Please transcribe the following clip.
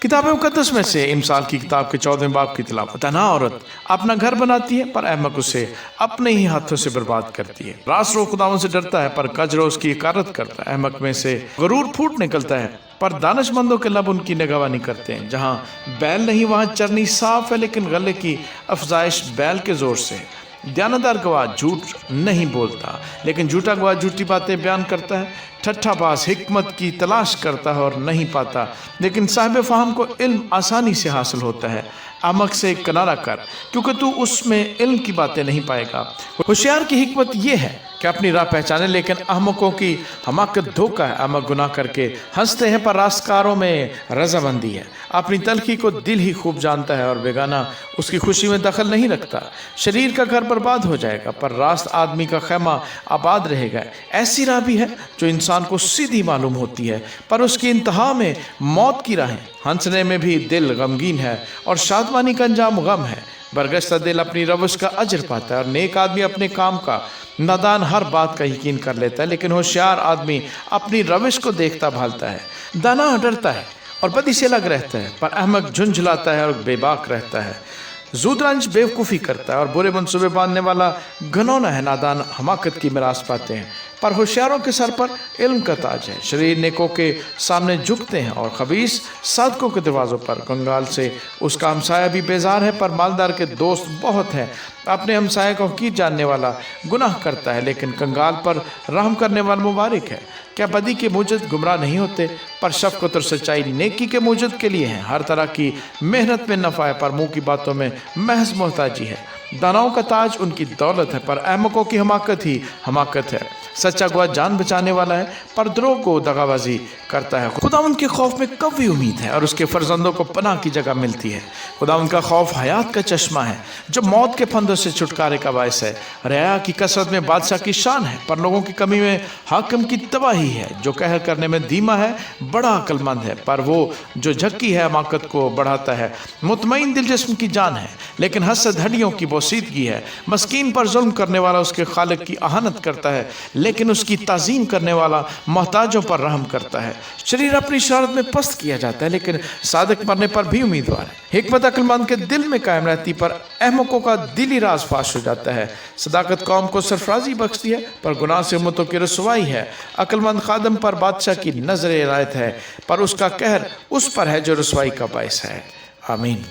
किताब मुकद्दस में से इमसाल की किताब के 14वें बाब की तिलावत। तना औरत अपना घर बनाती है पर अहमक उसे अपने ही हाथों से बर्बाद करती है। रासरो खुदावन से डरता है पर कजरो उसकी इकारत करता है। अहमक में से गरूर फूट निकलता है पर दानिशमंदों के लब उनकी निगहबानी करते हैं। जहाँ बैल नहीं वहाँ चरनी साफ है, लेकिन गले की अफजाइश बैल के जोर से। दयानतदार गवाह झूठ नहीं बोलता, लेकिन झूठा गवाह झूठी बातें बयान करता है। ठट्ठाबाज हिकमत की तलाश करता है और नहीं पाता, लेकिन साहिब फ़हम को इल्म आसानी से हासिल होता है। अहमक से किनारा कर, क्योंकि तू उसमें इल्म की बातें नहीं पाएगा। होशियार की हिकमत यह है कि अपनी राह पहचाने, लेकिन अहमकों की हमाकत धोखा है। अहमक गुनाह करके हंसते हैं पर रास्तकारों में रजामंदी है। अपनी तलखी को दिल ही खूब जानता है और बेगाना उसकी खुशी में दखल नहीं रखता। शरीर का घर बर्बाद हो जाएगा पर रास्त आदमी का खैमा आबाद रहेगा। ऐसी राह भी है जो इंसान को सीधी मालूम होती है पर उसकी इंतहा में मौत की राहें। हंसने में भी दिल गमगीन है और शादमानी का अंजाम गम है। बरगश्ता दिल अपनी रवश का अजर पाता है और नेक आदमी अपने काम का। नादान हर बात का यकीन कर लेता है, लेकिन होशियार आदमी अपनी रविश को देखता भालता है। दाना डरता है और बदी से अलग रहता है, पर अहमक झुंझलाता है और बेबाक रहता है। ज़ूदरंज बेवकूफ़ी करता है और बुरे मंसूबे बांधने वाला घनौना है। नादान हमाकत की मिरास पाते हैं पर होशियारों के सर पर इल्म का ताज है। शरीर नेकों के सामने झुकते हैं और खबीस सादकों के दरवाज़ों पर। कंगाल से उसका हमसाया भी बेजार है पर मालदार के दोस्त बहुत हैं। अपने हमसाये को हकीर जानने वाला गुनाह करता है, लेकिन कंगाल पर रहम करने वाला मुबारक है। क्या बदी के मूजद गुमराह नहीं होते, पर शफ़क़त और सच्चाई नेकी के मूजद के लिए हैं। हर तरह की मेहनत में नफ़ा है पर मुँह की बातों में महज मोहताजी है। दानाओं का ताज उनकी दौलत है पर अहमकों की हमाकत ही हमाकत है। सच्चा गवाह जान बचाने वाला है पर द्रोह को दगाबाजी करता है। खुदावंद के खौफ में कवी उम्मीद है और उसके फर्जंदों को पनाह की जगह मिलती है। खुदावंद का खौफ हयात का चश्मा है जो मौत के फंदों से छुटकारे का बायस है। रियाया की कसरत में बादशाह की शान है पर लोगों की कमी में हाकिम की तबाही है। जो कहर करने में धीमा है बड़ा अक्लमंद है, पर वो जो झक्की है हमाकत को बढ़ाता है। मुतमईन दिल जिस्म की जान है, लेकिन हसद हड्डियों की बोसीदगी है। मस्कीन पर जुल्म करने वाला उसके खालिक की अहानत करता है, लेकिन उसकी ताज़ीम करने वाला मोहताजों पर रहम करता है। शरीर अपनी शरारत में पस्त किया जाता है, लेकिन सादिक मरने पर भी उम्मीदवार है। हिकमत अक्लमंद के दिल में कायम रहती पर अहमकों का दिली राज फाश हो जाता है। सदाकत कौम को सरफराजी बख्शती है पर गुनाह से उम्मतों की रसवाई है। अक्लमंद खादम पर बादशाह की नजर इनायत है पर उसका कहर उस पर है जो रसवाई का बायस है। आमीन।